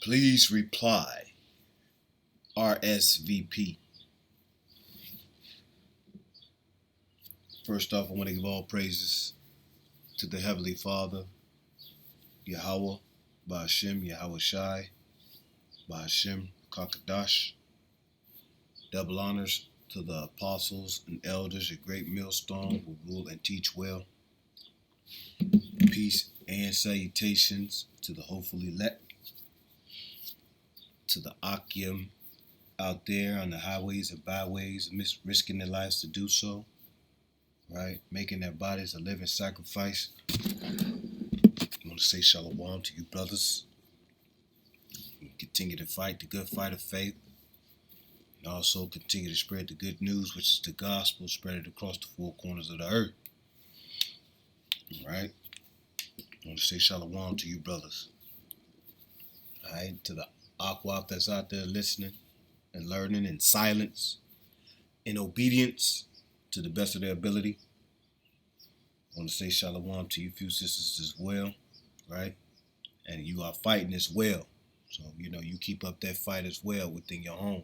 Please reply. R.S.V.P. First off, I want to give all praises to the Heavenly Father, Yahweh, Ba'ashem, Yahweh Shai, Ba'ashem, Kakadash. Double honors to the apostles and elders at Great Millstone who rule and teach well. Peace and salutations to the hopeful elect, to the Akim out there on the highways and byways, risking their lives to do so, right? Making their bodies a living sacrifice. I want to say shalom to you brothers. Continue to fight the good fight of faith. And also continue to spread the good news, which is the gospel, spread it across the four corners of the earth. All right? I want to say shalom to you brothers. All right? To the Akwab that's out there listening and learning in silence, in obedience to the best of their ability. I want to say shalom to you few sisters as well, right? And you are fighting as well. So, you keep up that fight as well within your home,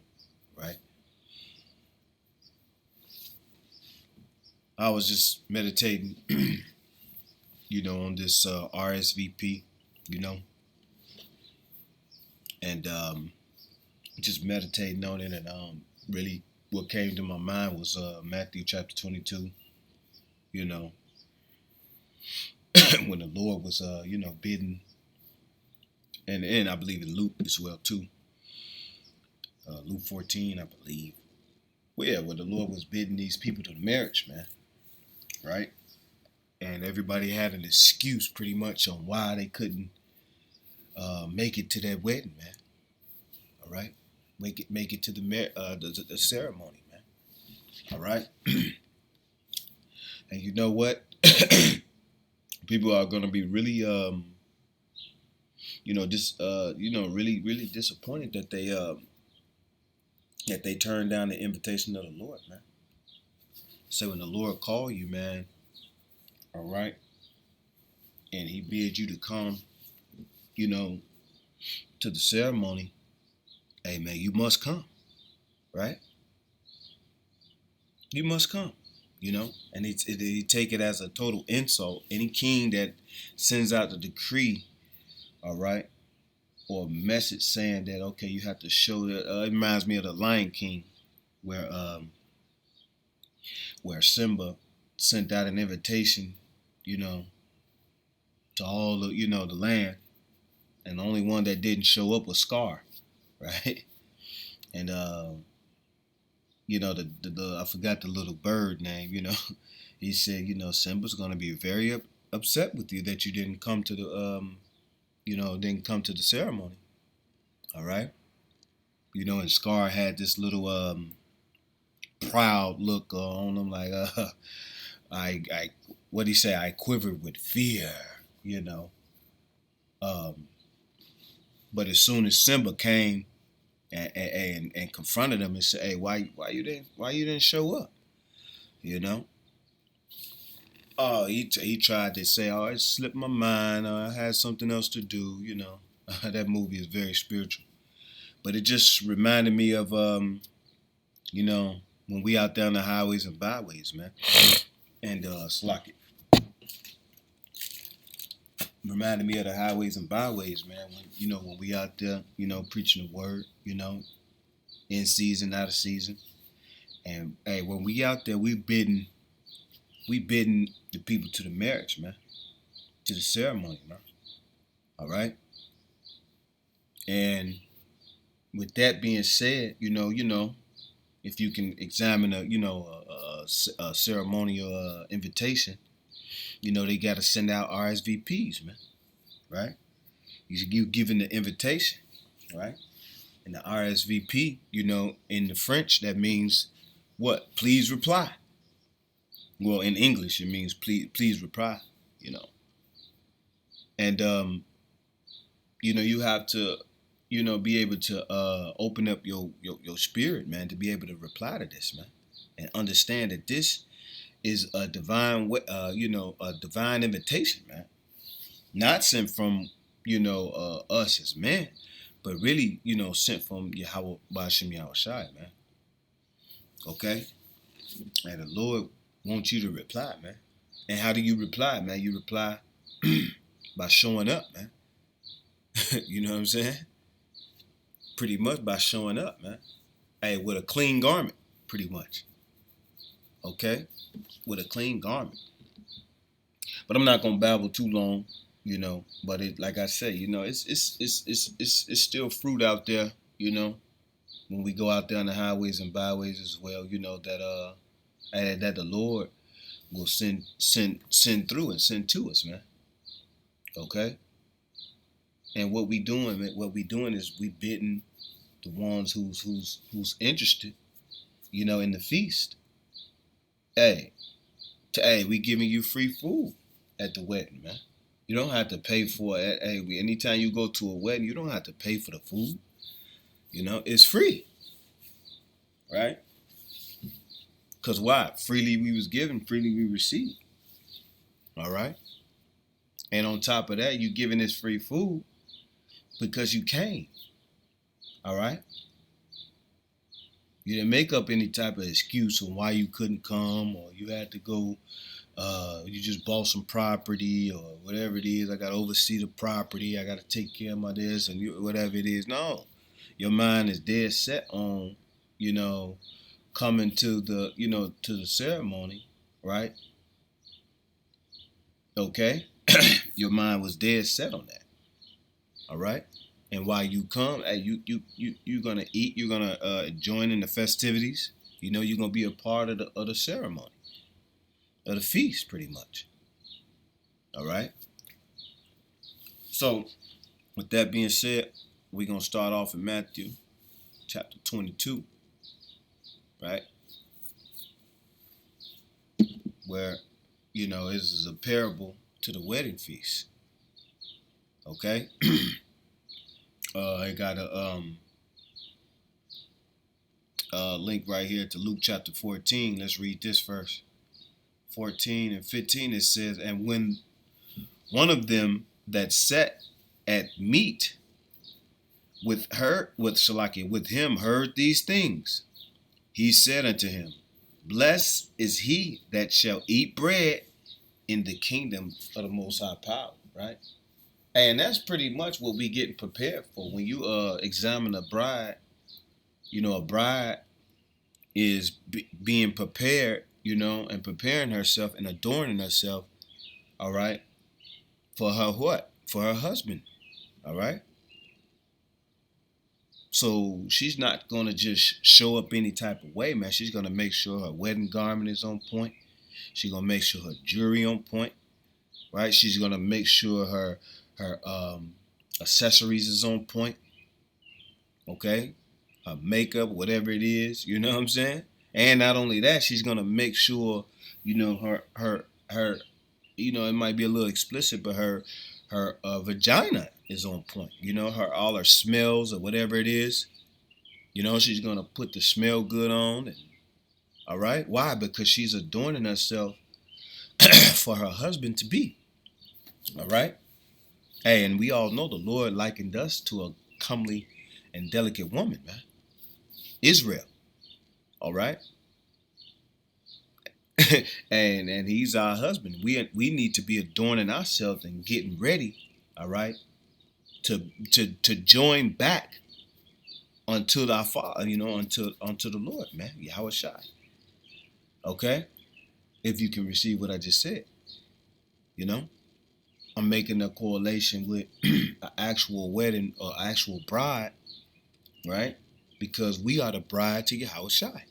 right? I was just meditating, on this R.S.V.P, and just meditating on it, and really what came to my mind was Matthew chapter 22, when the Lord was, bidding, and I believe in Luke as well too, Luke 14, I believe. Well, yeah, where the Lord was bidding these people to the marriage, man, right? And everybody had an excuse pretty much on why they couldn't make it to that wedding, man. All right, make it to the ceremony, man. All right, and you know what? People are gonna be really, really, really disappointed that they turned down the invitation of the Lord, man. So when the Lord called you, man, all right, and He bid you to come, to the ceremony, hey, man, you must come, right? You must come, and he take it as a total insult. Any king that sends out the decree, all right, or a message saying that, okay, you have to show that. It reminds me of the Lion King, where Simba sent out an invitation, to all the, the land, and the only one that didn't show up was Scar, right? And I forgot the little bird name, he said, Simba's gonna be very upset with you that you didn't come to the ceremony. All right. And Scar had this little proud look on him, like I what he say? I quivered with fear, But as soon as Simba came and confronted him and said, "Hey, why you didn't show up?" Oh, he tried to say, "Oh, it slipped my mind. I had something else to do." That movie is very spiritual, but it just reminded me of when we out there on the highways and byways, man, and Slock it. Reminded me of the highways and byways, man. When we out there, preaching the word, in season, out of season, and hey, when we out there, we bidding the people to the marriage, man, to the ceremony, man. All right. And with that being said, if you can examine a ceremonial invitation, they got to send out RSVPs, man, right? You giving the invitation, right? And the RSVP, in the French, that means what? Please reply. Well, in English, it means please reply, And, you have to, be able to open up your spirit, man, to be able to reply to this, man, and understand that this is a divine, a divine invitation, man, not sent from, us as men, but really, sent from Yahweh Ba'ashem Yahushai, man. Okay? And the Lord wants you to reply, man. And how do you reply, man? You reply by showing up, man. You know what I'm saying? Pretty much by showing up, man. Hey, with a clean garment, pretty much. Okay? With a clean garment. But I'm not gonna babble too long, But it, like I say, it's still fruit out there, When we go out there on the highways and byways as well, that the Lord will send through and send to us, man. Okay. And what we doing is we bidding the ones who's interested, in the feast. Hey, we giving you free food at the wedding, man. You don't have to pay for it. Hey, anytime you go to a wedding, you don't have to pay for the food. It's free, right? Because why? Freely we was given, freely we received. All right? And on top of that, you giving this free food because you came. All right? You didn't make up any type of excuse on why you couldn't come, or you had to go, you just bought some property or whatever it is. I got to oversee the property. I got to take care of my this and whatever it is. No. Your mind is dead set on, coming to the, to the ceremony, right? Okay? Your mind was dead set on that. All right? And while you come, you're gonna eat. You're gonna join in the festivities. You're gonna be a part of the ceremony, of the feast, pretty much. All right. So, with that being said, we're gonna start off in Matthew, chapter 22, right, where this is a parable to the wedding feast. Okay. I got a link right here to Luke chapter 14. Let's read this verse. 14 and 15, it says, and when one of them that sat at meat with him heard these things, he said unto him, blessed is he that shall eat bread in the kingdom of the Most High Power, right? And that's pretty much what we getting prepared for. When you examine a bride, a bride is being prepared, and preparing herself and adorning herself, all right, for her what? For her husband, all right? So she's not going to just show up any type of way, man. She's going to make sure her wedding garment is on point. She's going to make sure her jewelry on point, right? She's going to make sure her accessories is on point, okay? Her makeup, whatever it is, you know what I'm saying? And not only that, she's gonna make sure, her, it might be a little explicit, but her vagina is on point. All her smells or whatever it is. She's gonna put the smell good on. All right, why? Because she's adorning herself for her husband to be. All right. Hey, and we all know the Lord likened us to a comely and delicate woman, man. Israel. All right. and he's our husband. We need to be adorning ourselves and getting ready, all right, to join back unto our Father, unto the Lord, man, Yahweh Shai. Okay? If you can receive what I just said. I'm making a correlation with an actual wedding or actual bride, right? Because we are the bride to Yahweh Shai.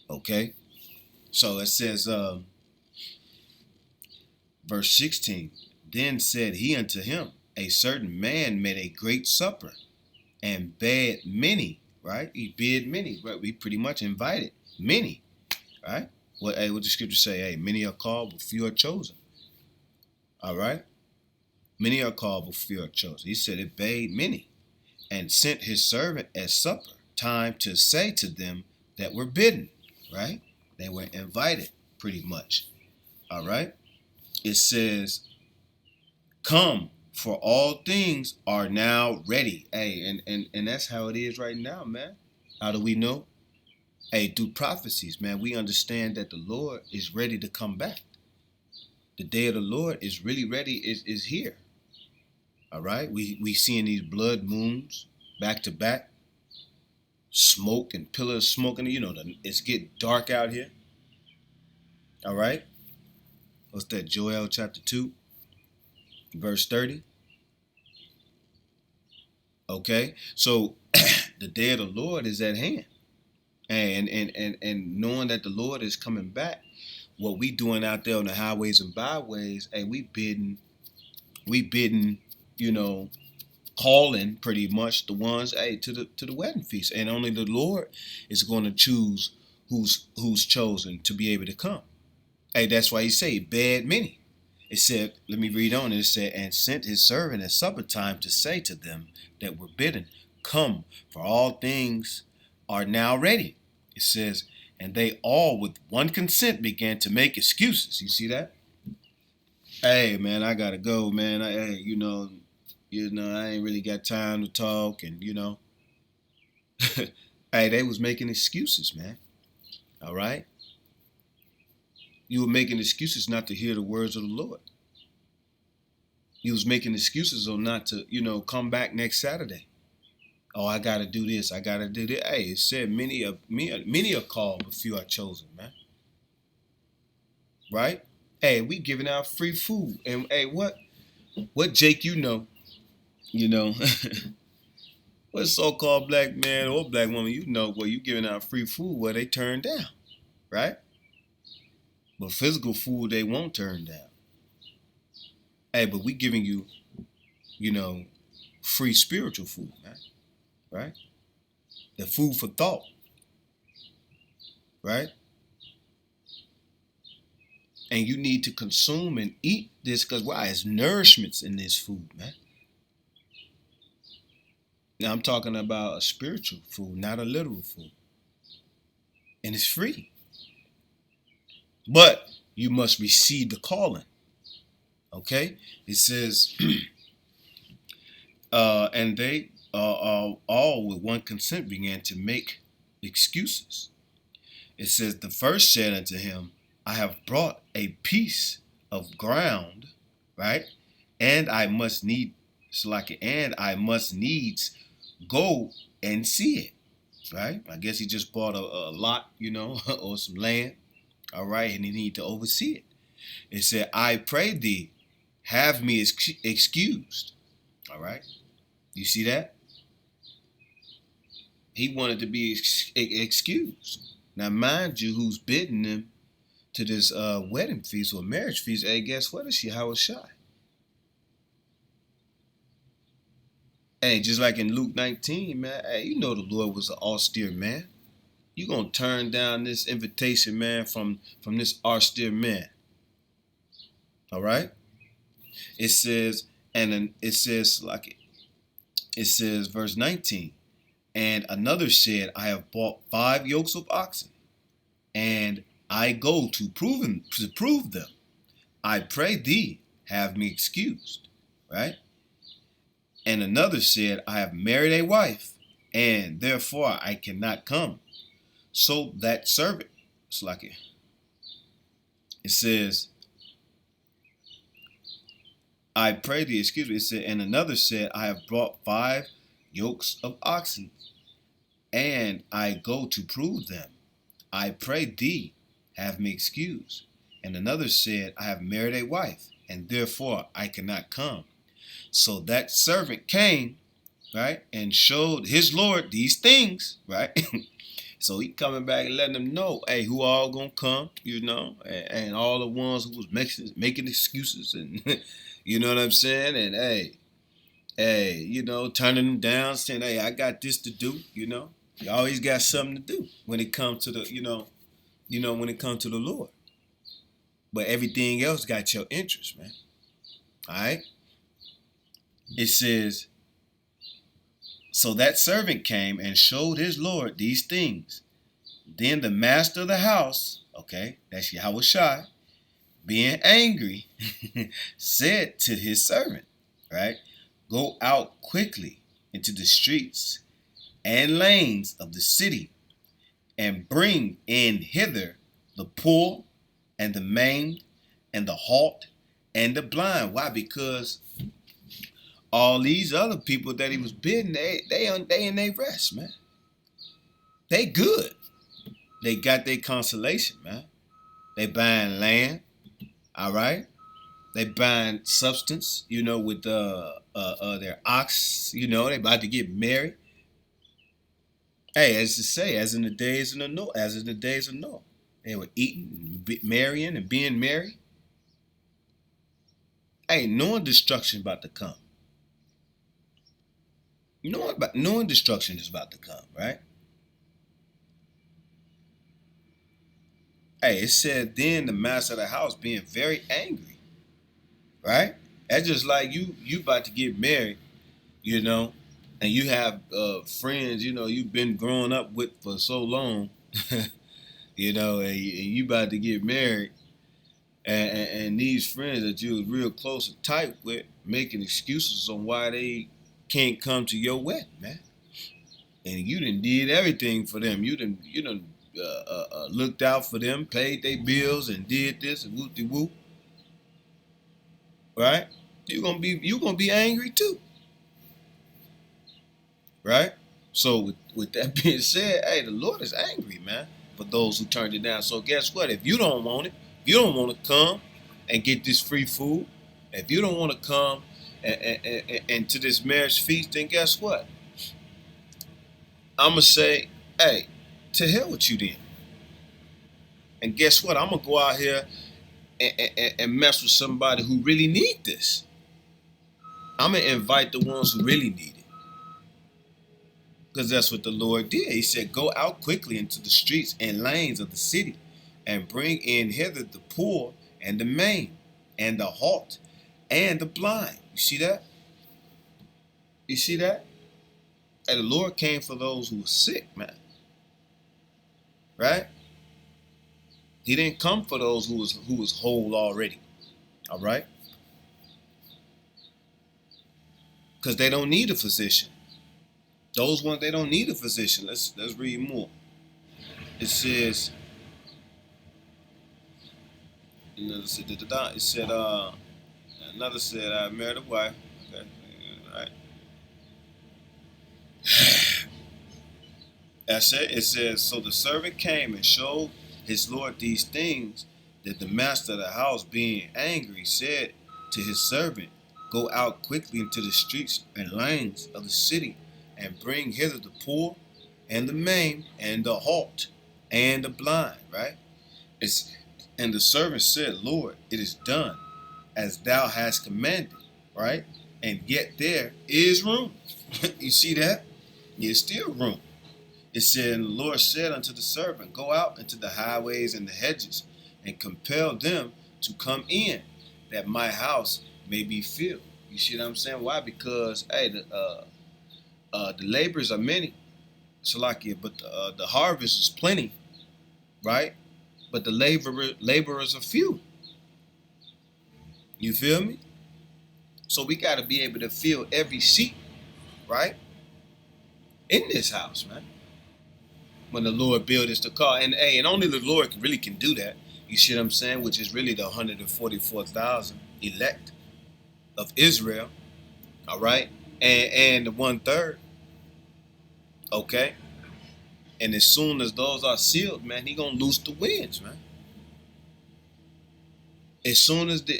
Okay? So it says, verse 16, then said he unto him, a certain man made a great supper and bade many, right? He bid many, right? We pretty much invited many, right? What the scripture say? Hey, many are called, but few are chosen. All right? Many are called, but few are chosen. He said it bade many and sent his servant at supper time to say to them that were bidden, right? They were invited, pretty much. All right? It says, come, For all things are now ready. Hey, and that's how it is right now, man. How do we know? Hey, through prophecies, man, we understand that the Lord is ready to come back. The day of the Lord is really ready, is here. All right? We seeing these blood moons back to back, smoke and pillars of smoke, and it's getting dark out here. All right? What's that? Joel chapter 2, verse 30. Okay? So the day of the Lord is at hand. And knowing that the Lord is coming back, what we doing out there on the highways and byways, hey, we bidding, calling pretty much the ones, hey, to the wedding feast. And only the Lord is going to choose who's chosen to be able to come. Hey, that's why he say, bad many. It said, let me read on. It said, and sent his servant at supper time to say to them that were bidden, come, for all things are now ready. It says, and they all with one consent began to make excuses. You see that? Hey, man, I gotta go, man. I ain't really got time to talk, and hey, they was making excuses, man. All right, you were making excuses not to hear the words of the Lord. You was making excuses on not to, come back next Saturday. Oh, I gotta do this. I gotta do that. Hey, it said many are called, but few are chosen, man. Right? Hey, we giving out free food, and hey, what Jake, what so-called black man or black woman, where you giving out free food where they turn down, right? But physical food they won't turn down. Hey, but we giving you, free spiritual food, man, right? The food for thought, right? And you need to consume and eat this because why? It's nourishments in this food, man. Now I'm talking about a spiritual food, not a literal food. And it's free. But you must receive the calling. Okay? It says, and they all with one consent began to make excuses. It says, the first said unto him, I have brought a piece of ground, right? And I must needs go and see it, right? I guess he just bought a lot, or some land, all right, and he need to oversee it. It said, I pray thee, have me excused, all right? You see that? He wanted to be excused. Now, mind you, who's bidding him to this wedding feast or marriage feast? Hey, guess what? It's Yahushua. Hey, just like in Luke 19, man, hey, the Lord was an austere man. You gonna turn down this invitation, man, from this austere man. All right? It says, and then it says verse 19, and another said, I have bought 5 yokes of oxen, and I go to prove them. I pray thee, have me excused. Right? And another said, I have married a wife, and therefore I cannot come. So that servant, it says, I pray thee, excuse me, it said, and another said, I have brought 5 yokes of oxen, and I go to prove them. I pray thee, have me excused. And another said, I have married a wife, and therefore I cannot come. So that servant came, right, and showed his Lord these things, right? So he coming back and letting them know, hey, who all gonna come, and all the ones who was making excuses, and you know what I'm saying? And hey, turning them down, saying, hey, I got this to do, You always got something to do when it comes to the, when it comes to the Lord. But everything else got your interest, man. All right? It says, so that servant came and showed his Lord these things. Then the master of the house, okay, that's Yahushua, being angry, said to his servant, right? Go out quickly into the streets and lanes of the city, and bring in hither the poor and the maimed and the halt and the blind. Why? Because all these other people that he was bidding, they in their rest, man. They good. They got their consolation, man. They buying land, all right. They buying substance, with their ox. They about to get married. Hey, as to say, as in the days of Noah, they were eating, marrying, and being merry. Hey, knowing destruction about to come. Knowing destruction is about to come, right? Hey, it said then the master of the house being very angry, right? That's just like you about to get married, and you have friends, you've been growing up with for so long, and you about to get married, and these friends that you was real close and tight with making excuses on why they can't come to your wedding, man. And you done did everything for them. You done looked out for them, paid their bills, and did this and whoop de whoop, right? You gonna be angry too, right? So with that being said, hey, the Lord is angry, man, for those who turned it down. So guess what? If you don't want it, if you don't want to come and get this free food, if you don't want to come and to this marriage feast, then guess what? I'm gonna say, hey, to hell with you then. And guess what? I'm gonna go out here and mess with somebody who really need this. I'm gonna invite the ones who really need it, because that's what the Lord did. He said, "Go out quickly into the streets and lanes of the city, and bring in hither the poor and the maimed and the halt and the blind." You see that? You see that? And the Lord came for those who were sick, man. Right? He didn't come for those who was whole already. All right? Because they don't need a physician. Those ones, they don't need a physician. Let's read more. It says, it said, another said, I married a wife. Okay, all right. That's it. It says, so the servant came and showed his lord these things, that the master of the house, being angry, said to his servant, go out quickly into the streets and lanes of the city, and bring hither the poor and the maimed and the halt and the blind, right? And the servant said, Lord, it is done as thou hast commanded, right? And yet there is room. You see that? There's still room. It said, and the Lord said unto the servant, go out into the highways and the hedges, and compel them to come in, that my house may be filled. You see what I'm saying? Why? Because, hey, the laborers are many, Salakia, but the harvest is plenty, right? But the laborers are few. You feel me? So we got to be able to fill every seat, right, in this house, man. When the Lord build us the car, and hey, and only the Lord really can do that. You see what I'm saying? Which is really the 144,000 elect of Israel, all right, and the 1/3, okay. And as soon as those are sealed, man, he gonna loose the winds, man. As soon as the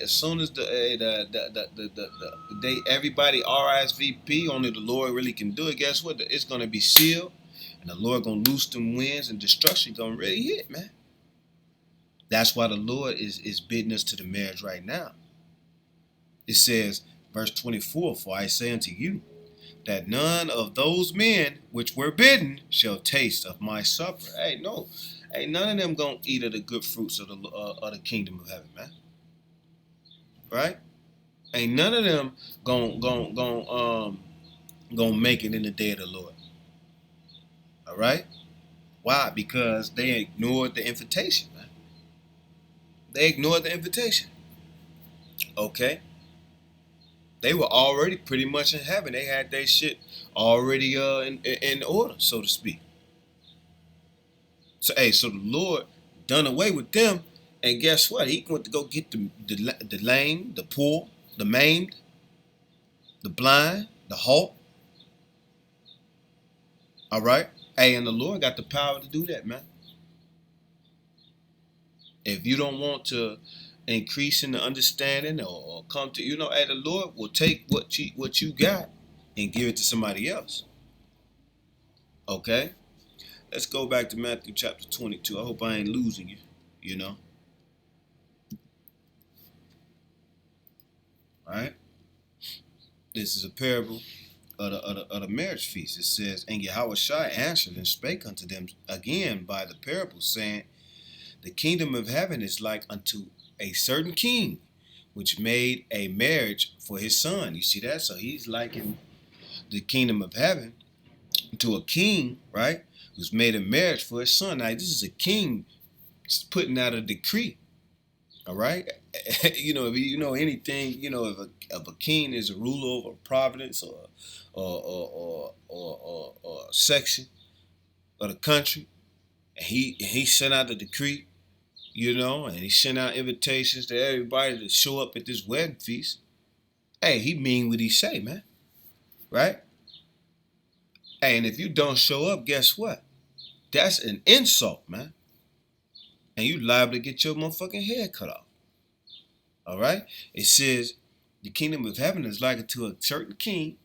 day everybody R.S.V.P. only the Lord really can do it. Guess what? It's gonna be sealed, and the Lord gonna loose them winds, and destruction gonna really hit, man. That's why the Lord is bidding us to the marriage right now. It says, verse 24, for I say unto you, that none of those men which were bidden shall taste of my supper. Hey, no, hey, none of them gonna eat of the good fruits of the kingdom of heaven, man. Right? Ain't none of them gonna make it in the day of the Lord. All right? Why? Because they ignored the invitation, man. They ignored the invitation. Okay? They were already pretty much in heaven. They had their shit already in order, so to speak. So so the Lord done away with them, and guess what? He went to go get the lame, the poor, the maimed, the blind, the halt. All right. And the Lord got the power to do that, man. If you don't want to increase in the understanding or come to, the Lord will take what you got and give it to somebody else. Okay. Let's go back to Matthew chapter 22. I hope I ain't losing you. You know. All right. This is a parable of the marriage feast. It says, and Yahushua answered and spake unto them again by the parable, saying, the kingdom of heaven is like unto a certain king, which made a marriage for his son. You see that? So he's liking the kingdom of heaven to a king, right? Who's made a marriage for his son. Now, this is a king putting out a decree. All right. If you know anything, if a king is a ruler over a province or a section of the country, and he sent out the decree, and he sent out invitations to everybody to show up at this wedding feast. Hey, he mean what he say, man. Right? Hey, and if you don't show up, guess what? That's an insult, man. And you liable to get your motherfucking head cut off. All right? It says, the kingdom of heaven is like unto a certain king,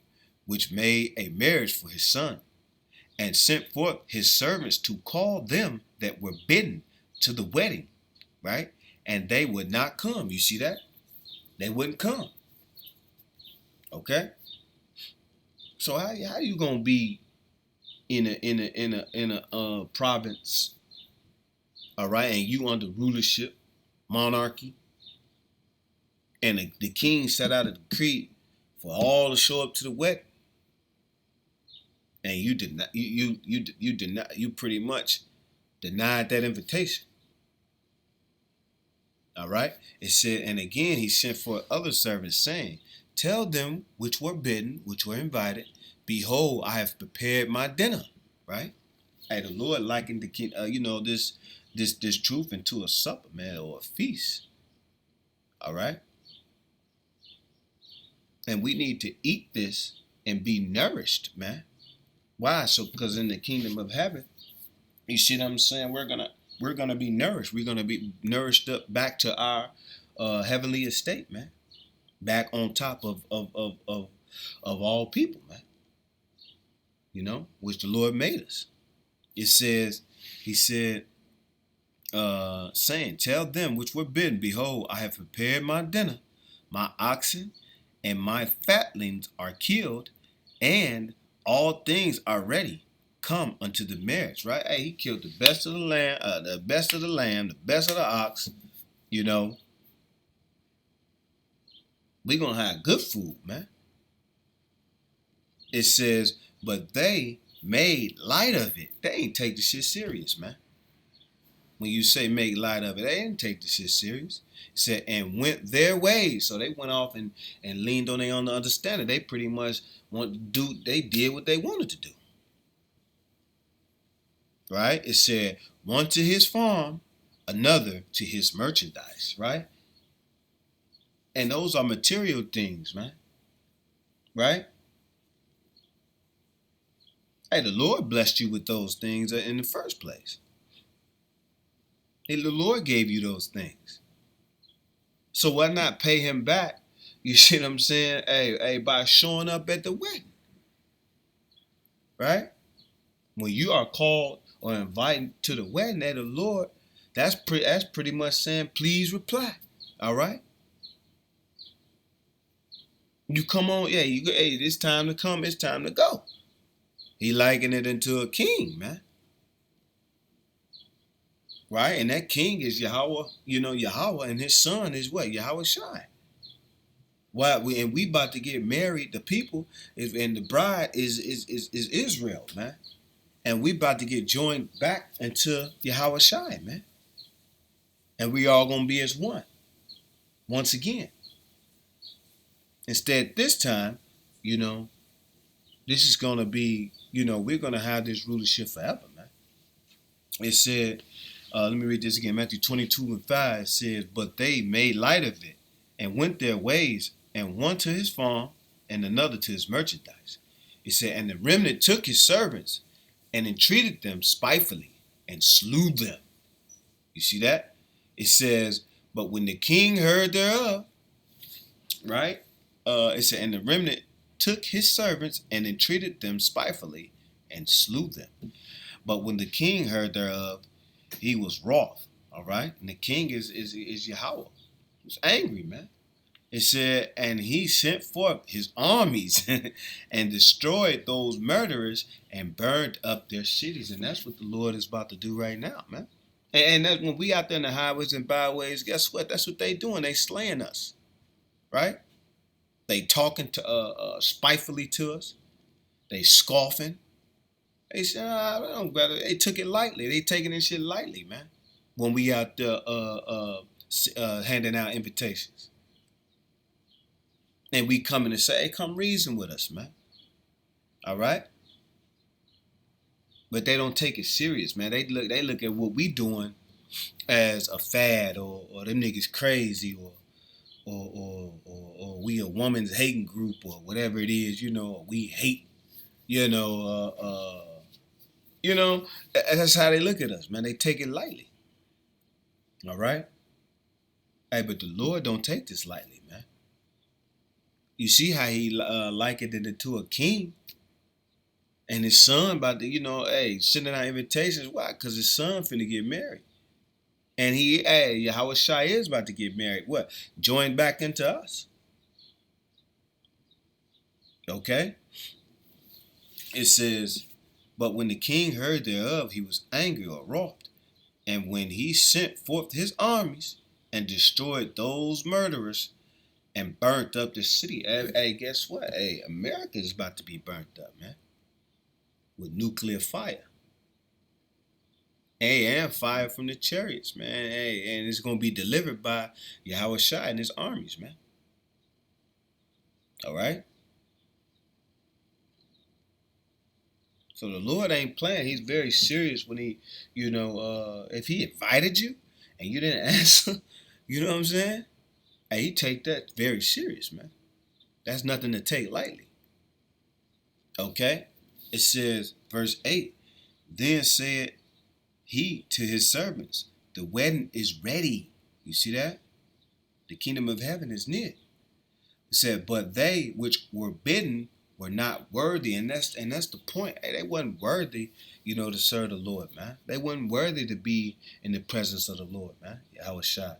which made a marriage for his son, and sent forth his servants to call them that were bidden to the wedding, right? And they would not come. You see that? They wouldn't come. Okay? So how you gonna be in a province, all right, and you under rulership, monarchy, and the king set out a decree for all to show up to the wedding, and you did not, you did not, you pretty much denied that invitation. All right, it said, and again he sent for other servants, saying, tell them which were bidden, which were invited, behold, I have prepared my dinner. Right? Hey, the Lord likened the king, this truth into a supper, man, or a feast. All right, and we need to eat this and be nourished, man. Why? So because in the kingdom of heaven, you see what I'm saying? We're gonna be nourished. We're gonna be nourished up back to our heavenly estate, man. Back on top of all people, man. Which the Lord made us. It says, he said, saying, tell them which were bidden, behold, I have prepared my dinner, my oxen and my fatlings are killed, and all things are ready. Come unto the marriage, right? Hey, he killed the best of the lamb, the best of the lamb, the best of the ox. We're gonna have good food, man. It says, but they made light of it. They ain't take the shit serious, man. When you say make light of it, they didn't take the shit serious. It said, and went their ways. So they went off and leaned on their own understanding. They pretty much they did what they wanted to do. Right? It said, one to his farm, another to his merchandise, right? And those are material things, man. Right? Hey, the Lord blessed you with those things in the first place. Hey, the Lord gave you those things. So why not pay him back? You see what I'm saying? Hey, by showing up at the wedding. Right? When you are called or invited to the wedding of the Lord, that's pretty much saying, please reply. All right? You come on, hey, it's time to come, it's time to go. He likened it into a king, man. Right? And that king is Yahweh, Yahweh, and his son is what? Yahushua. Why? We about to get married. The people and the bride is Israel, man. And we about to get joined back into Yahushua, man. And we all gonna be as one. Once again. Instead, this time, you know, this is going to be, we're going to have this rulership forever, man. It said, let me read this again. Matthew 22:5 says, but they made light of it and went their ways, and one to his farm and another to his merchandise. It said, and the remnant took his servants and entreated them spitefully and slew them. You see that? It says, but when the king heard thereof, right? It said, and the remnant took his servants and entreated them spitefully and slew them. But when the king heard thereof, he was wroth. All right, and the king is Yahweh. He's angry, man. It said, and he sent forth his armies and destroyed those murderers and burned up their cities. And that's what the Lord is about to do right now, man. And that's when we out there in the highways and byways, guess what? That's what they doing. They slaying us, right? They talking to spitefully to us. They scoffing. They said, don't better. They took it lightly. They taking this shit lightly, man. When we out there handing out invitations. And we coming to say, hey, come reason with us, man. All right? But they don't take it serious, man. They look at what we doing as a fad, or them niggas crazy, or we a woman's hating group, or whatever it is, or we hate, that's how they look at us, man. They take it lightly. All right? Hey, but the Lord don't take this lightly, man. You see how he likened it to a king and his son about to, sending out invitations. Why? Because his son finna get married. And Yahweh Shai is about to get married. What? Join back into us. Okay? It says, but when the king heard thereof, he was angry or wroth. And when he sent forth his armies and destroyed those murderers and burnt up the city. Hey, guess what? Hey, America is about to be burnt up, man. With nuclear fire. Hey, and fire from the chariots, man. Hey, and it's going to be delivered by Yahweh Shai and his armies, man. All right? So the Lord ain't playing. He's very serious when he, if he invited you and you didn't answer, you know what I'm saying? Hey, he take that very serious, man. That's nothing to take lightly. Okay? It says, verse 8, then said he to his servants, the wedding is ready. You see that? The kingdom of heaven is near. It said, but they which were bidden were not worthy. And that's the point. Hey, they wasn't worthy, to serve the Lord, man. They wasn't worthy to be in the presence of the Lord, man. Yahweh Shai.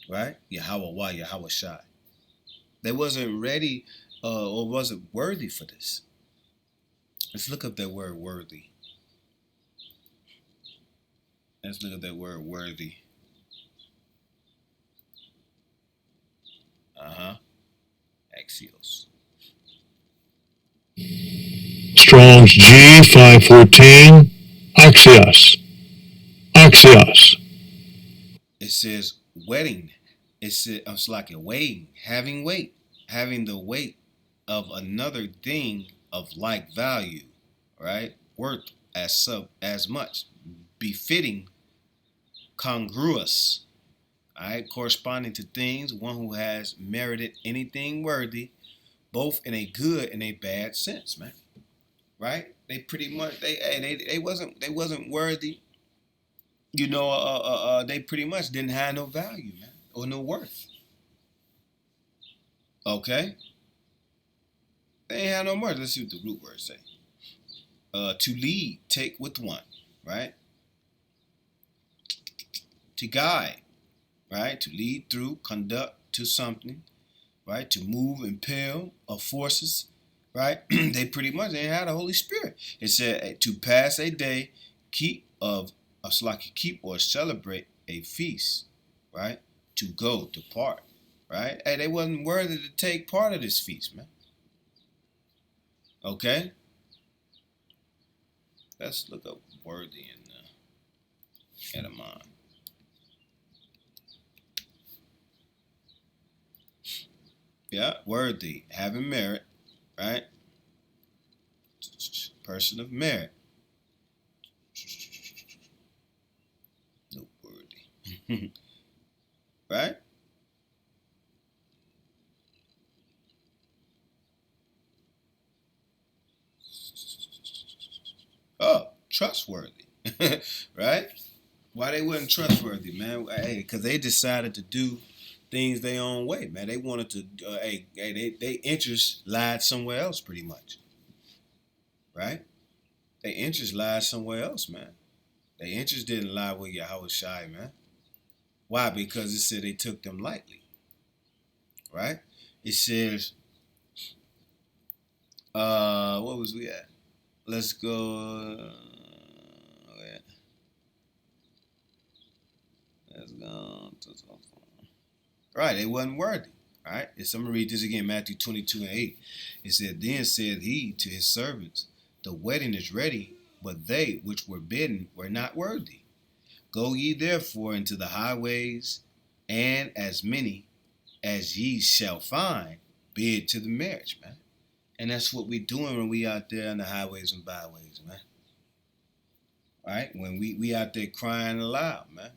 Right? Yahweh Shai. They wasn't ready or wasn't worthy for this. Let's look up that word worthy. Let's look at that word worthy. Axios. Strong's G 514. Axios. Axios. It says wedding. It's like a weighing, having weight, having the weight of another thing of like value, right? Worth as much, befitting, congruous, all right, corresponding to things, one who has merited anything worthy, both in a good and a bad sense, man. Right? They pretty much they wasn't worthy. They pretty much didn't have no value, man, or no worth. Okay? They ain't have no worth. Let's see what the root words say. To lead, take with one, right? To guide, right? To lead through, conduct to something, right? To move, impel of forces, right? They pretty much ain't had the Holy Spirit. It said to pass a day, keep or celebrate a feast, right? To go, depart, right? Hey, they wasn't worthy to take part of this feast, man. Okay? Let's look up worthy in Edamon. Yeah, worthy, having merit, right? Person of merit. Noteworthy. Right? Oh, trustworthy. Right? Why they wasn't trustworthy, man? Hey, because they decided to do things their own way, man. They wanted to, they interest lied somewhere else, pretty much, right? They interest lied somewhere else, man. They interest didn't lie with Yahweh Shai, man. Why? Because it said they took them lightly, right? It says, what was we at? Let's go. Let's go. Right, they wasn't worthy. Right? I'm going to read this again, Matthew 22:8. It said, Then said he to his servants, The wedding is ready, but they which were bidden were not worthy. Go ye therefore into the highways, and as many as ye shall find, bid to the marriage, man. And that's what we doing when we out there on the highways and byways, man. Right? When we out there crying aloud, man.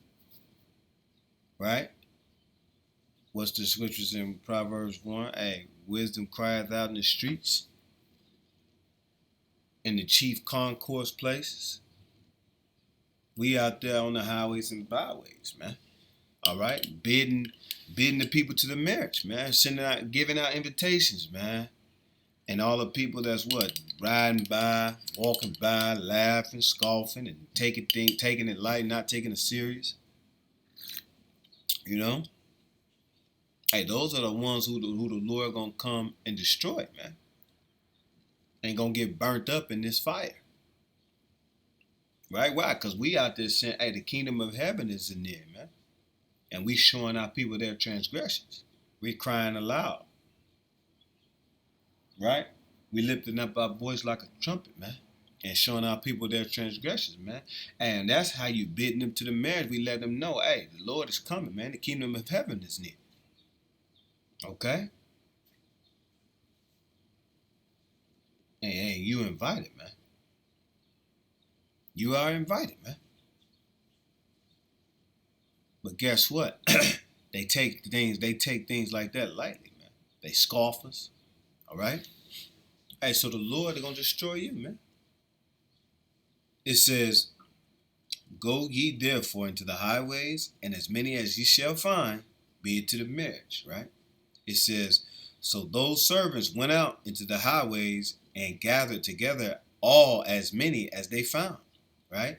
Right? What's the scriptures in Proverbs 1? Hey, wisdom crieth out in the streets, in the chief concourse places. We out there on the highways and byways, man. All right? Bidding the people to the marriage, man. Giving out invitations, man. And all the people that's what? Riding by, walking by, laughing, scoffing, and taking it light, not taking it serious. You know? Hey, those are the ones who the Lord gonna come and destroy, man. And gonna get burnt up in this fire. Right? Why? Because we out there saying, hey, the kingdom of heaven is in there, man. And we showing our people their transgressions. We crying aloud. Right? We lifting up our voice like a trumpet, man. And showing our people their transgressions, man. And that's how you bidding them to the marriage. We let them know, hey, the Lord is coming, man. The kingdom of heaven is near. Okay? And you invited, man. You are invited, man. But guess what? They take things like that lightly, man. They scoffers. All right? Hey, so the Lord is gonna destroy you, man. It says, Go ye therefore into the highways, and as many as ye shall find, be it to the marriage, right? It says, So those servants went out into the highways and gathered together all as many as they found, right?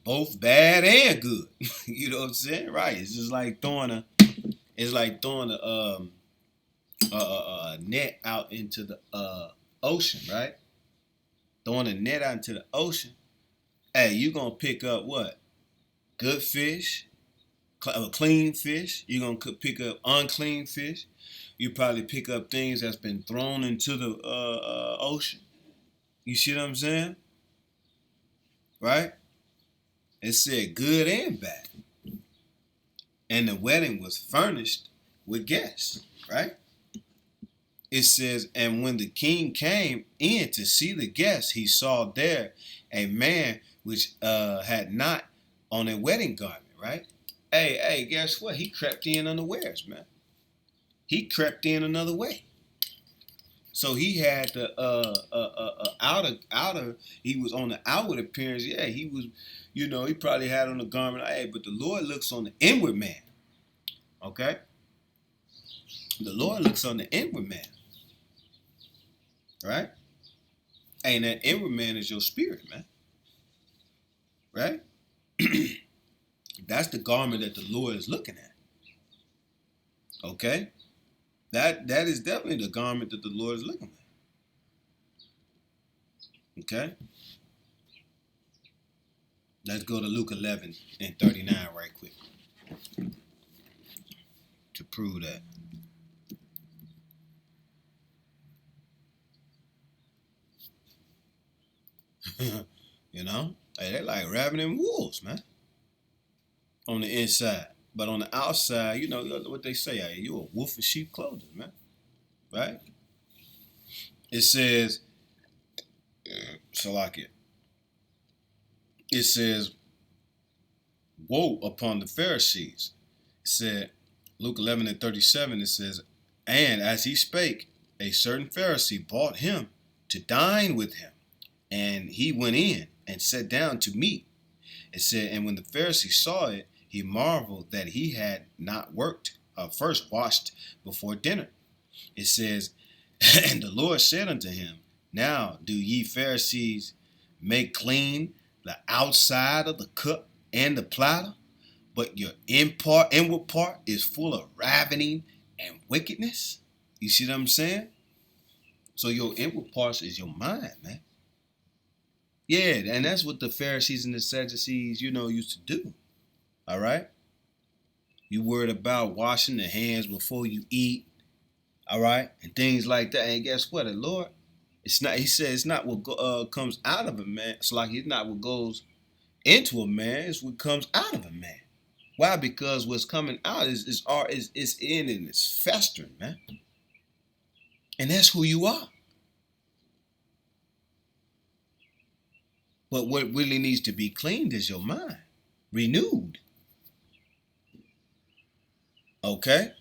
Both bad and good. You know what I'm saying? Right. It's just like throwing a net out into the ocean, right? Throwing a net out into the ocean. Hey, you gonna pick up what? Good fish, clean fish. You're going to pick up unclean fish. You probably pick up things that's been thrown into the ocean. You see what I'm saying? Right? It said good and bad. And the wedding was furnished with guests. Right? It says, and when the king came in to see the guests, he saw there a man which had not on a wedding garment. Right? Hey, guess what? He crept in unawares, man. He crept in another way. So he had the outer. He was on the outward appearance. Yeah, he was. He probably had on a garment. Hey, but the Lord looks on the inward man. Okay. The Lord looks on the inward man. Right. And that inward man is your spirit, man. Right. That's the garment that the Lord is looking at. Okay. That is definitely the garment that the Lord is looking at. Okay. Let's go to Luke 11 and 39 right quick to prove that. Hey, they're like ravening wolves, man. On the inside. But on the outside, what they say, hey, you a wolf in sheep clothing, man. right? It says, Salakia. It says, woe upon the Pharisees. It said, Luke 11:37, it says, and as he spake, a certain Pharisee brought him to dine with him. And he went in and sat down to meat. It said, and when the Pharisee saw it, he marveled that he had not first washed before dinner. It says, and the Lord said unto him, now do ye Pharisees make clean the outside of the cup and the platter, but your inward part is full of ravening and wickedness. You see what I'm saying? So your inward parts is your mind, man. Yeah, and that's what the Pharisees and the Sadducees, used to do. All right? You worried about washing the hands before you eat, all right? And things like that. And guess what? The Lord, it's not, he said it's not what comes out of a man. It's like it's not what goes into a man, it's what comes out of a man. Why? Because what's coming out is in and it's festering, man. And that's who you are. But what really needs to be cleaned is your mind, renewed. Okay?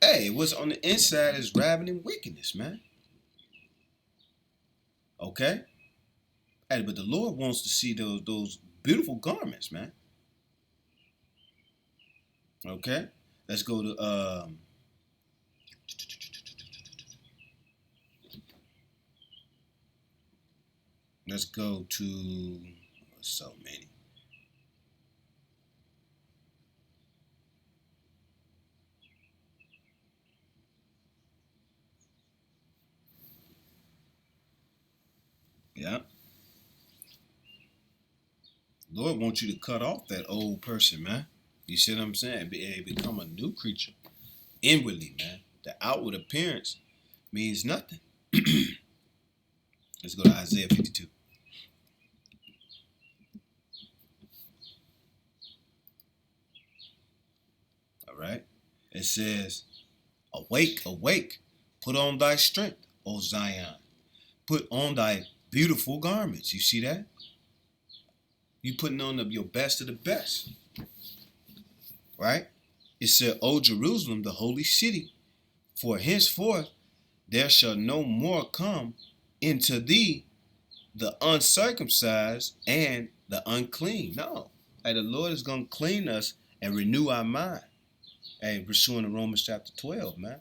Hey, what's on the inside is ravening wickedness, man. Okay? Hey, but the Lord wants to see those beautiful garments, man. Okay? Let's go to let's go to so many. Yeah. Lord wants you to cut off that old person, man. You see what I'm saying? Become a new creature inwardly, man. The outward appearance means nothing. Let's go to Isaiah 52. All right. It says, awake, awake, put on thy strength, O Zion. Put on thy beautiful garments. You see that? You putting on your best of the best. Right? It said, O Jerusalem, the holy city, for henceforth there shall no more come into thee the uncircumcised and the unclean. No. Hey, the Lord is going to clean us and renew our mind. Hey, pursuing the Romans chapter 12, man.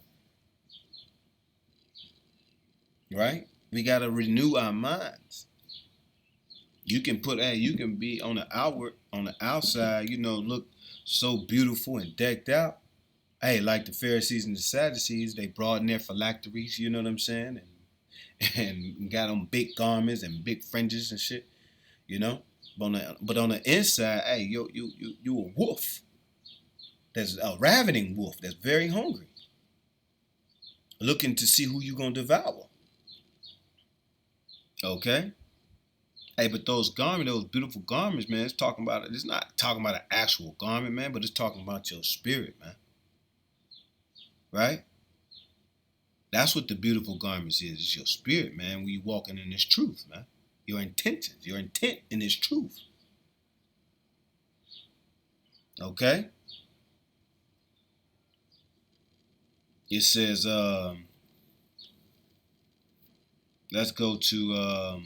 Right? We got to renew our minds. You can be on the outside, look so beautiful and decked out. Hey, like the Pharisees and the Sadducees, they brought in their phylacteries, you know what I'm saying? And got on big garments and big fringes and shit, you know? But on the inside, hey, you a wolf. There's a ravening wolf that's very hungry, looking to see who you gonna devour. Okay? Hey, but those beautiful garments, man, it's not talking about an actual garment, man, but it's talking about your spirit, man. Right? That's what the beautiful garments is. It's your spirit, man, when you walking in this truth, man. Your intentions, your intent in this truth. Okay? It says, let's go to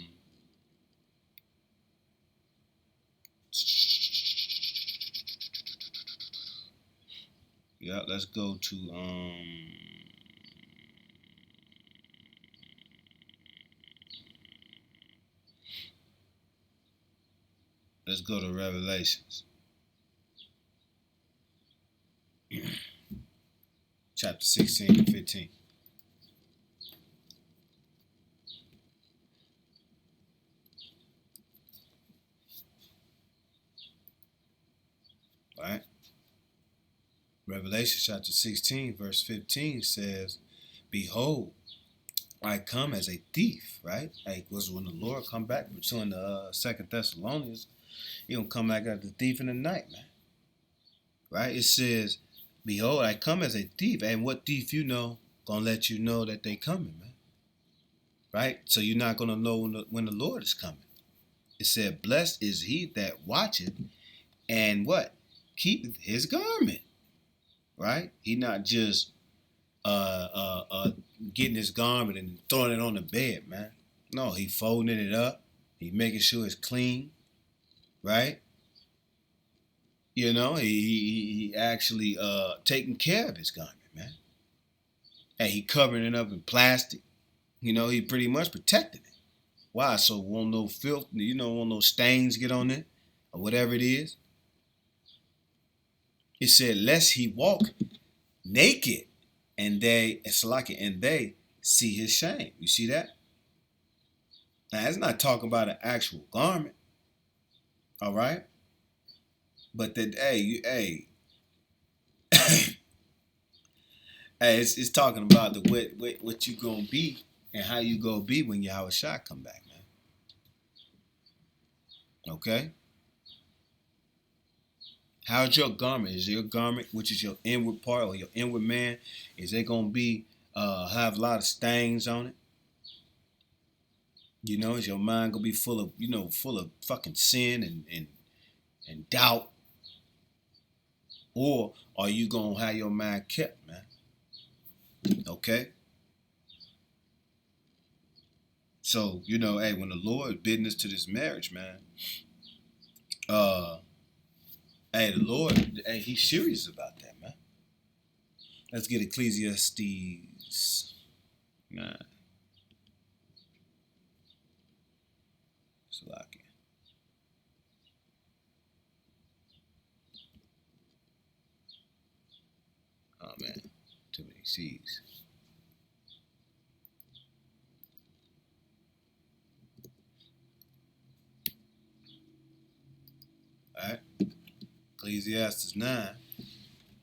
let's go to let's go to Revelations. Chapter 16 and 15. All right? Revelation chapter 16, verse 15 says, behold, I come as a thief, right? Like was when the Lord come back between the Second Thessalonians, he gonna come back as the thief in the night, man. Right? It says, Behold, I come as a thief. And what thief you know gonna let you know that they coming, man? Right? So you're not gonna know when the Lord is coming. It said, blessed is he that watcheth and what? Keepeth his garment. Right? He not just getting his garment and throwing it on the bed, man. No, he folding it up. He making sure it's clean, right? You know, he actually taking care of his garment, man. And he covering it up in plastic. You know, he pretty much protecting it. Why? So won't no filth, won't no stains get on it or whatever it is. It said, lest he walk naked and they see his shame. You see that? Now, it's not talking about an actual garment, all right? But that, hey, it's talking about what you gonna be and how you gonna be when Yahweh Shai come back, man. Okay? How's your garment? Is your garment, which is your inward part or your inward man, is it gonna be have a lot of stains on it? You know, is your mind gonna be full of fucking sin and doubt? Or are you gonna have your mind kept, man? Okay? So, when the Lord bidding us to this marriage, man, the Lord, he's serious about that, man. Let's get Ecclesiastes 9. Salaki. Oh, man. Too many C's. All right. Ecclesiastes 9.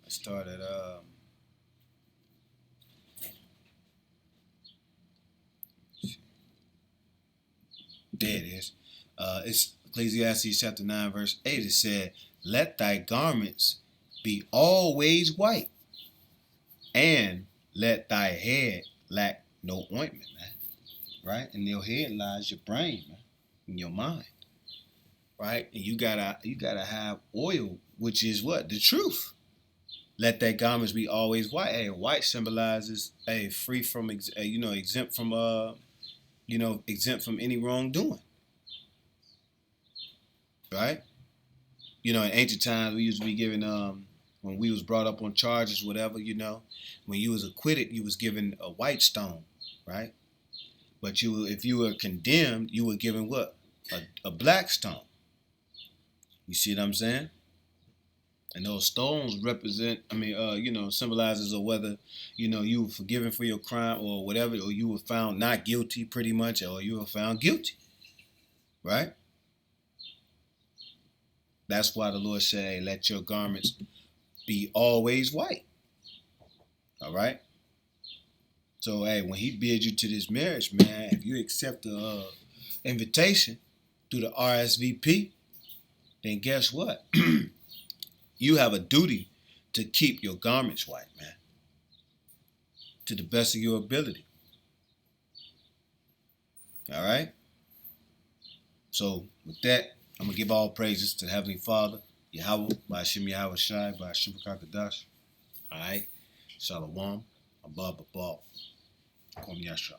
Let's start at there it is. It's Ecclesiastes chapter 9, verse 8. It said, let thy garments be always white, and let thy head lack no ointment, man. Right? In your head lies your brain, man, in your mind. Right? And you gotta have oil, which is what? The truth. Let thy garments be always white. Hey, white symbolizes free from exempt from exempt from any wrongdoing. Right? In ancient times we used to be given when we was brought up on charges, whatever, when you was acquitted, you was given a white stone, right? But if you were condemned, you were given what? A black stone. You see what I'm saying? And those stones represent, symbolizes of whether, you were forgiven for your crime or whatever, or you were found not guilty pretty much, or you were found guilty. Right? That's why the Lord said, hey, let your garments be always white. All right? So, hey, when he bids you to this marriage, man, if you accept the invitation through the R.S.V.P, then guess what? You have a duty to keep your garments white, man, to the best of your ability. All right? So, with that, I'm going to give all praises to the Heavenly Father, Yahweh, by Hashem Yahweh Shai, by Hashem Kakadash. All right? Shalom, Abba, Abba, Kom Yashra.